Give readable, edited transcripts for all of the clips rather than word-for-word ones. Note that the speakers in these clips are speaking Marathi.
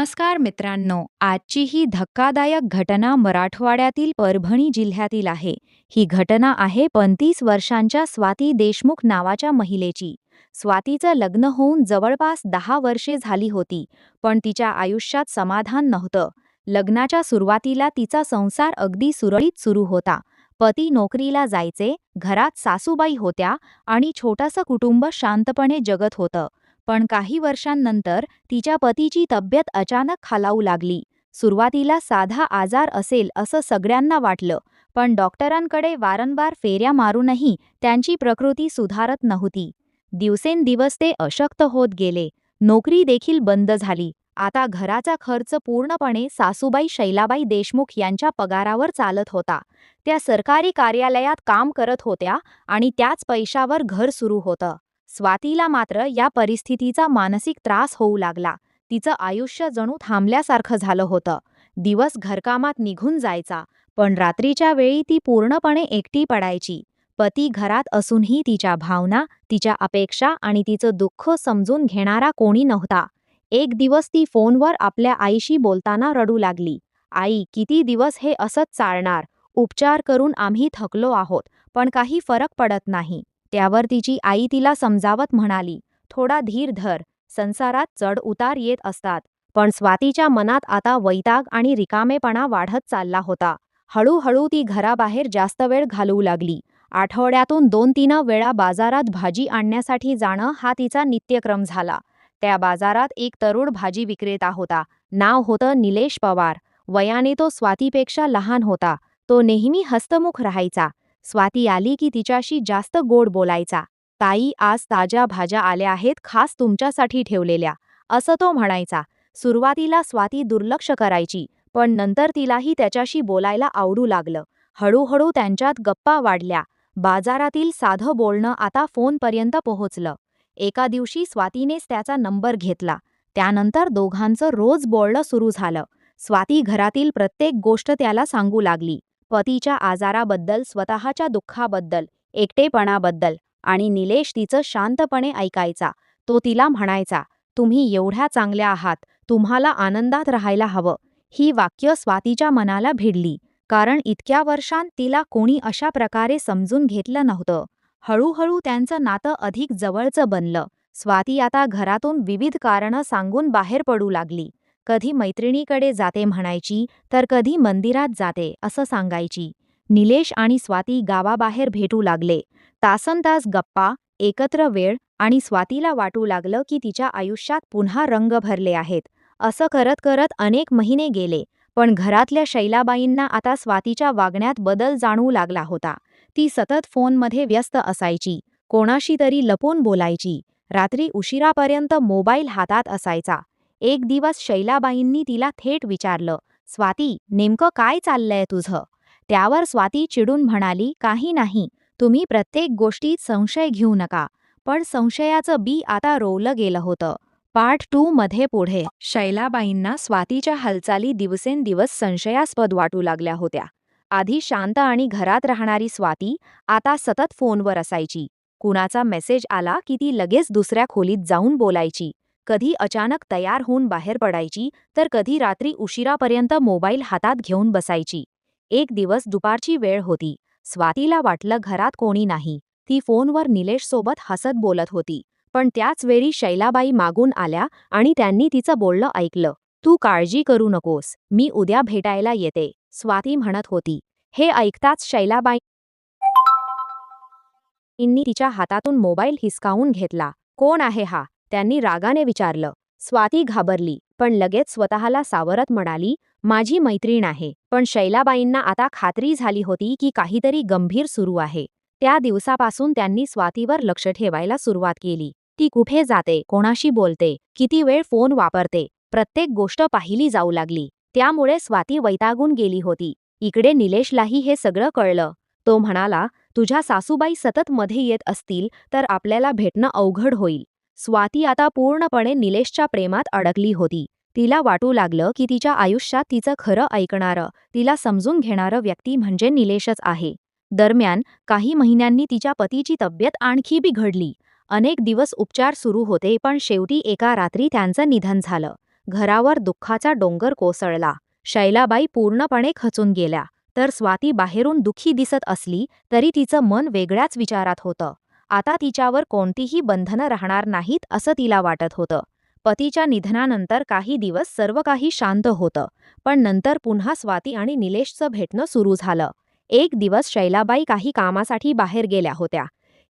नमस्कार मित्रांनो, आजची ही धक्कादायक घटना मराठवाड्यातील परभणी जिल्ह्यातील आहे. ही घटना आहे 35 वर्षांच्या स्वाती देशमुख नावाच्या महिलेची. स्वातीचं लग्न होऊन जवळपास 10 वर्षे झाली होती, पण तिच्या आयुष्यात समाधान नव्हतं. लग्नाच्या सुरुवातीला तिचा संसार अगदी सुरळीत सुरू होता. पती नोकरीला जायचे, घरात सासूबाई होत्या आणि छोटंसं कुटुंब शांतपणे जगत होतं. पण काही वर्षांनंतर तिच्या पतीची तब्येत अचानक खालावू लागली. सुरुवातीला साधा आजार असेल असं सगळ्यांना वाटलं, पण डॉक्टरांकडे वारंवार फेऱ्या मारूनही त्यांची प्रकृती सुधारत नव्हती. दिवसेंदिवस ते अशक्त होत गेले. नोकरी देखील बंद झाली. आता घराचा खर्च पूर्णपणे सासूबाई शैलाबाई देशमुख यांच्या पगारावर चालत होता. त्या सरकारी कार्यालयात काम करत होत्या आणि त्याच पैशावर घर सुरू होतं. स्वातीला मात्र या परिस्थितीचा मानसिक त्रास होऊ लागला. तिचं आयुष्य जणू थांबल्यासारखं झालं होतं. दिवस घरकामात निघून जायचा, पण रात्रीच्या वेळी ती पूर्णपणे एकटी पडायची. पती घरात असूनही तिच्या भावना, तिच्या अपेक्षा आणि तिचं दुःख समजून घेणारा कोणी नव्हता. एक दिवस ती फोनवर आपल्या आईशी बोलताना रडू लागली. "आई, किती दिवस हे असंच चालणार? उपचार करून आम्ही थकलो आहोत, पण काही फरक पडत नाही." त्यावर तिची आई तिला समजावत म्हणाली, "थोडा धीर धर, संसारात चढ उतार येत असतात." पण स्वातीच्या मनात आता वैताग आणि रिकामेपणा वाढत चालला होता. हळूहळू ती घराबाहेर जास्त वेळ घालवू लागली. आठवड्यातून 2-3 वेळा बाजारात भाजी आणण्यासाठी जाणं हा तिचा नित्यक्रम झाला. त्या बाजारात एक तरुण भाजी विक्रेता होता. नाव होतं निलेश पवार. वयाने तो स्वातीपेक्षा लहान होता. तो नेहमी हसतमुख राहायचा. स्वाती आली की तिच्याशी जास्त गोड बोलायचा. "ताई, आज ताज्या भाज्या आल्या आहेत, खास तुमच्यासाठी ठेवलेल्या," असं तो म्हणायचा. सुरुवातीला स्वाती दुर्लक्ष करायची, पण नंतर तिलाही त्याच्याशी बोलायला आवडू लागलं. हळूहळू त्यांच्यात गप्पा वाढल्या. बाजारातील साधं बोलणं आता फोनपर्यंत पोहोचलं. एका दिवशी स्वातीनेच त्याचा नंबर घेतला. त्यानंतर दोघांचं रोज बोलणं सुरू झालं. स्वाती घरातील प्रत्येक गोष्ट त्याला सांगू लागली. पतीच्या आजाराबद्दल, स्वतःच्या दुःखाबद्दल, एकटेपणाबद्दल. आणि निलेश तिचं शांतपणे ऐकायचा. तो तिला म्हणायचा, "तुम्ही एवढ्या चांगल्या आहात, तुम्हाला आनंदात राहायला हवं." ही वाक्य स्वातीच्या मनाला भिडली, कारण इतक्या वर्षांत तिला कोणी अशा प्रकारे समजून घेतलं नव्हतं. हळूहळू त्यांचं नातं अधिक जवळचं बनलं. स्वाती आता घरातून विविध कारणं सांगून बाहेर पडू लागली. कधी मैत्रिणीकडे जाते म्हणायची, तर कधी मंदिरात जाते असं सांगायची. निलेश आणि स्वाती गावाबाहेर भेटू लागले. तासनतास गप्पा, एकत्र वेळ आणि स्वातीला वाटू लागलं की तिच्या आयुष्यात पुन्हा रंग भरले आहेत. असं करत करत अनेक महिने गेले, पण घरातल्या शैलाबाईंना आता स्वातीच्या वागण्यात बदल जाणवू लागला होता. ती सतत फोनमध्ये व्यस्त असायची, कोणाशी तरी लपून बोलायची, रात्री उशिरापर्यंत मोबाईल हातात असायचा. एक दिवस शैलाबाईंनी तिला थेट विचारलं, "स्वाती, नेमकं काय चाललंय तुझं?" त्यावर स्वाती चिडून म्हणाली, "काही नाही, तुम्ही प्रत्येक गोष्टीत संशय घेऊ नका." पण संशयाचं बी आता रोवलं गेलं होतं. पार्ट 2 मध्ये पुढे. शैलाबाईंना स्वातीच्या हालचाली दिवसेंदिवस संशयास्पद वाटू लागल्या होत्या. आधी शांत आणि घरात राहणारी स्वाती आता सतत फोनवर असायची. कुणाचा मेसेज आला की ती लगेच दुसऱ्या खोलीत जाऊन बोलायची. कधी अचानक तयार होऊन बाहेर पडायची, तर कधी रात्री उशिरापर्यंत मोबाईल हातात घेऊन बसायची. एक दिवस दुपारची वेळ होती. स्वातीला वाटलं घरात कोणी नाही. ती फोनवर निलेशसोबत हसत बोलत होती. पण त्याच वेळी शैलाबाई मागून आल्या आणि त्यांनी तिचं बोलणं ऐकलं. "तू काळजी करू नकोस, मी उद्या भेटायला येते," स्वाती म्हणत होती. हे ऐकताच शैलाबाईंनी तिच्या हातातून मोबाईल हिसकावून घेतला. "कोण आहे हा?" त्यांनी रागाने विचारलं. स्वाती घाबरली, पण लगेच स्वतःला सावरत म्हणाली, "माझी मैत्रीण आहे." पण शैलाबाईंना आता खात्री झाली होती की काहीतरी गंभीर सुरू आहे. त्या दिवसापासून त्यांनी स्वातीवर लक्ष ठेवायला सुरुवात केली. ती कुठे जाते, कोणाशी बोलते, किती वेळ फोन वापरते, प्रत्येक गोष्ट पाहिली जाऊ लागली. त्यामुळे स्वाती वैतागून गेली होती. इकडे निलेशलाही हे सगळं कळलं. तो म्हणाला, "तुझ्या सासूबाई सतत मध्ये येत असतील तर आपल्याला भेटणं अवघड होईल." स्वाती आता पूर्णपणे निलेशच्या प्रेमात अडकली होती. तिला वाटू लागलं की तिच्या आयुष्यात तिचं खरं ऐकणारं, तिला समजून घेणारं व्यक्ती म्हणजे निलेशच आहे. दरम्यान काही महिन्यांनी तिच्या पतीची तब्येत आणखी बिघडली. अनेक दिवस उपचार सुरू होते, पण शेवटी एका रात्री त्यांचं निधन झालं. घरावर दुःखाचा डोंगर कोसळला. शैलाबाई पूर्णपणे खचून गेल्या. तर स्वाती बाहेरून दुःखी दिसत असली तरी तिचं मन वेगळ्याच विचारात होतं. आता तिच्यावर कोणतीही बंधनं राहणार नाहीत असं तिला वाटत होतं. पतीच्या निधनानंतर काही दिवस सर्व काही शांत होतं. पण नंतर पुन्हा स्वाती आणि निलेशचं भेटणं सुरू झालं. एक दिवस शैलाबाई काही कामासाठी बाहेर गेल्या होत्या.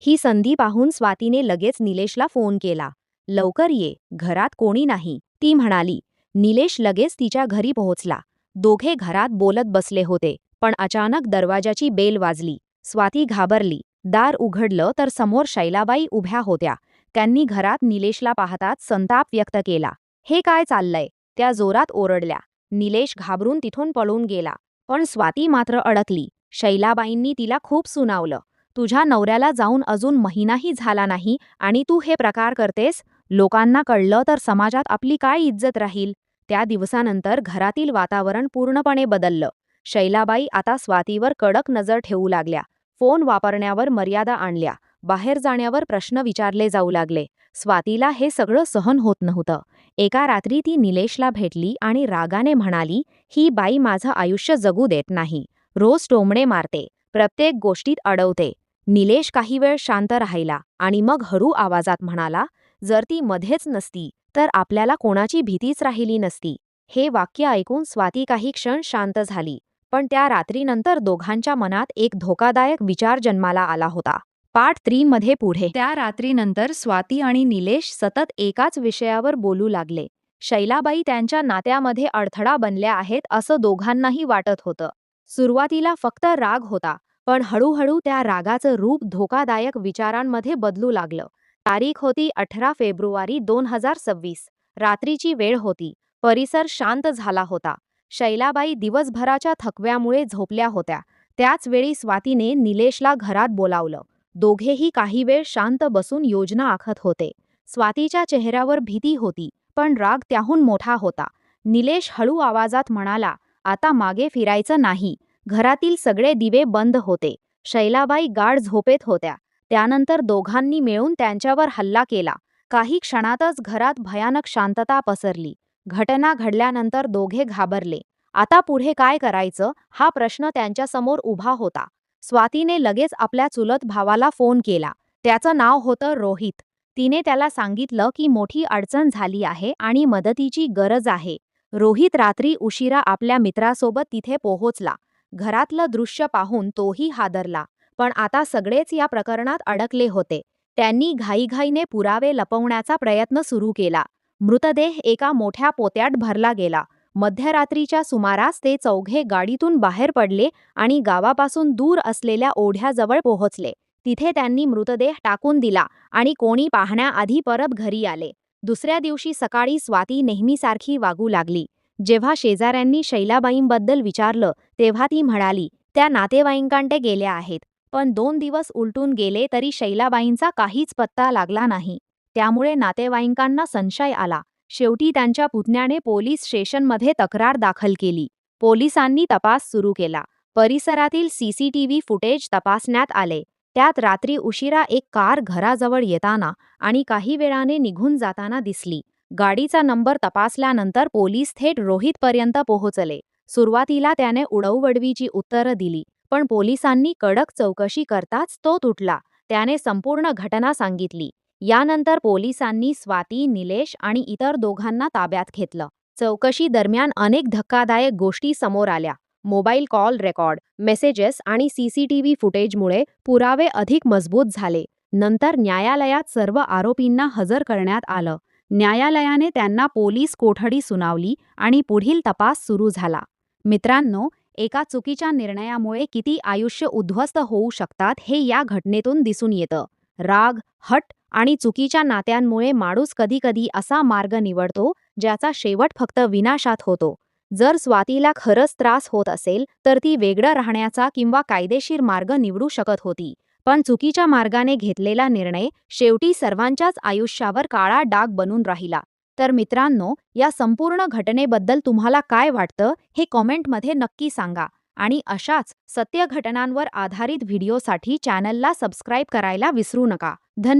ही संधी पाहून स्वातीने लगेच निलेशला फोन केला. लवकर ये, घरात कोणी नाही, ती म्हणाली. निलेश लगेच तिच्या घरी पोहोचला. दोघे घरात बोलत बसले होते, पण अचानक दरवाजाची बेल वाजली. स्वाती घाबरली. दार उघडलं तर समोर शैलाबाई उभ्या होत्या. त्यांनी घरात निलेशला पाहताच संताप व्यक्त केला. हे काय चाललंय? त्या जोरात ओरडल्या. निलेश घाबरून तिथून पळून गेला. पण स्वाती मात्र अडकली. शैलाबाईंनी तिला खूप सुनावलं. तुझ्या नवऱ्याला जाऊन अजून महिनाही झाला नाही आणि तू हे प्रकार करतेस? लोकांना कळलं तर समाजात आपली काय इज्जत राहील? त्या दिवसानंतर घरातील वातावरण पूर्णपणे बदललं. शैलाबाई आता स्वातीवर कडक नजर ठेवू लागल्या. फोन वापरण्यावर मर्यादा आणल्या. बाहेर जाण्यावर प्रश्न विचारले जाऊ लागले. स्वातीला हे सगळं सहन होत नव्हतं. एका रात्री ती निलेशला भेटली आणि रागाने म्हणाली, ही बाई माझं आयुष्य जगू देत नाही. रोज टोमणे मारते, प्रत्येक गोष्टीत अडवते. निलेश काही वेळ शांत राहिला आणि मग हळू आवाजात म्हणाला, जर ती मध्येच नसती तर आपल्याला कोणाची भीतीच राहिली नसती. हे वाक्य ऐकून स्वाती काही क्षण शांत झाली. पण त्या रात्रीनंतर दोघांच्या मनात एक धोकादायक विचार जन्माला आला होता. पार्ट 3 मध्ये पुढे. त्या रात्रीनंतर स्वाती आणि निलेश सतत एकाच विषयावर बोलू लागले. शैलाबाई त्यांच्या नात्यामध्ये अडथळा बनल्या आहेत असं दोघांनाही वाटत होतं. सुरुवातीला फक्त राग होता, पण हळूहळू त्या रागाचं रूप धोकादायक विचारांमध्ये बदलू लागलं. तारीख होती 18 फेब्रुवारी 2026. रात्रीची वेळ होती. परिसर शांत झाला होता. शैलाबाई दिवसभराच्या थकव्यामुळे झोपल्या होत्या. त्याच वेळी स्वातीने निलेशला घरात बोलावलं. दोघेही काही वेळ शांत बसून योजना आखत होते. स्वातीच्या चेहऱ्यावर भीती होती, पण राग त्याहून मोठा होता. निलेश हळू आवाजात म्हणाला, आता मागे फिरायचं नाही. घरातील सगळे दिवे बंद होते. शैलाबाई गाढ झोपेत होत्या. त्यानंतर दोघांनी मिळून त्यांच्यावर हल्ला केला. काही क्षणातच घरात भयानक शांतता पसरली. घटना घडल्यानंतर दोघे घाबरले. आता पुढे काय करायचं हा प्रश्न त्यांच्यासमोर उभा होता. स्वातीने लगेच आपल्या चुलत भावाला फोन केला. त्याचं नाव होतं रोहित. तिने त्याला सांगितलं की मोठी अडचण झाली आहे आणि मदतीची गरज आहे. रोहित रात्री उशिरा आपल्या मित्रासोबत तिथे पोहोचला. घरातलं दृश्य पाहून तोही हादरला. पण आता सगळेच या प्रकरणात अडकले होते. त्यांनी घाईघाईने पुरावे लपवण्याचा प्रयत्न सुरू केला. मृतदेह एका मोठ्या पोत्यात भरला गेला. मध्यरात्रीच्या सुमारास ते चौघे गाडीतून बाहेर पडले आणि गावापासून दूर असलेल्या ओढ्याजवळ पोहोचले. तिथे त्यांनी मृतदेह टाकून दिला आणि कोणी पाहण्याआधी परत घरी आले. दुसऱ्या दिवशी सकाळी स्वाती नेहमीसारखी वागू लागली. जेव्हा शेजाऱ्यांनी शैलाबाईंबद्दल विचारलं तेव्हा ती म्हणाली, त्या नातेवाईकांकडे गेल्या आहेत. पण 2 दिवस उलटून गेले तरी शैलाबाईंचा काहीच पत्ता लागला नाही. त्यामुळे नातेवाईकांना संशय आला. शेवटी त्यांच्या पुतण्याने पोलीस स्टेशनमध्ये तक्रार दाखल केली. पोलिसांनी तपास सुरू केला. परिसरातील सीसीटीव्ही फुटेज तपासण्यात आले. त्यात रात्री उशिरा एक कार घराजवळ येताना आणि काही वेळाने निघून जाताना दिसली. गाडीचा नंबर तपासल्यानंतर पोलीस थेट रोहितपर्यंत पोहोचले. सुरुवातीला त्याने उडवडवीची उत्तरं दिली, पण पोलिसांनी कडक चौकशी करताच तो तुटला. त्याने संपूर्ण घटना सांगितली. यानंतर पोलिसांनी स्वाती, निलेश आणि इतर दोघांना ताब्यात घेतलं. चौकशी दरम्यान अनेक धक्कादायक गोष्टी समोर आल्या. मोबाईल कॉल रेकॉर्ड, मेसेजेस आणि सीसीटीव्ही फुटेजमुळे पुरावे अधिक मजबूत झाले. नंतर न्यायालयात सर्व आरोपींना हजर करण्यात आलं. न्यायालयाने त्यांना पोलीस कोठडी सुनावली आणि पुढील तपास सुरू झाला. मित्रांनो, एका चुकीच्या निर्णयामुळे किती आयुष्य उद्ध्वस्त होऊ शकतात हे या घटनेतून दिसून येतं. राग, हट आणि चुकीच्या नात्यांमुळे माणूस कधीकधी असा मार्ग निवडतो ज्याचा शेवट फक्त विनाशात होतो. जर स्वातीला खरंच त्रास होत असेल तर ती वेगळं राहण्याचा किंवा कायदेशीर मार्ग निवडू शकत होती. पण चुकीच्या मार्गाने घेतलेला निर्णय शेवटी सर्वांच्याच आयुष्यावर काळा डाग बनून राहिला. तर मित्रांनो, या संपूर्ण घटनेबद्दल तुम्हाला काय वाटतं हे कॉमेंटमध्ये नक्की सांगा. आणि अशाच सत्य घटनांवर आधारित व्हिडिओसाठी चॅनलला सबस्क्राईब करायला विसरू नका. धन्यवाद.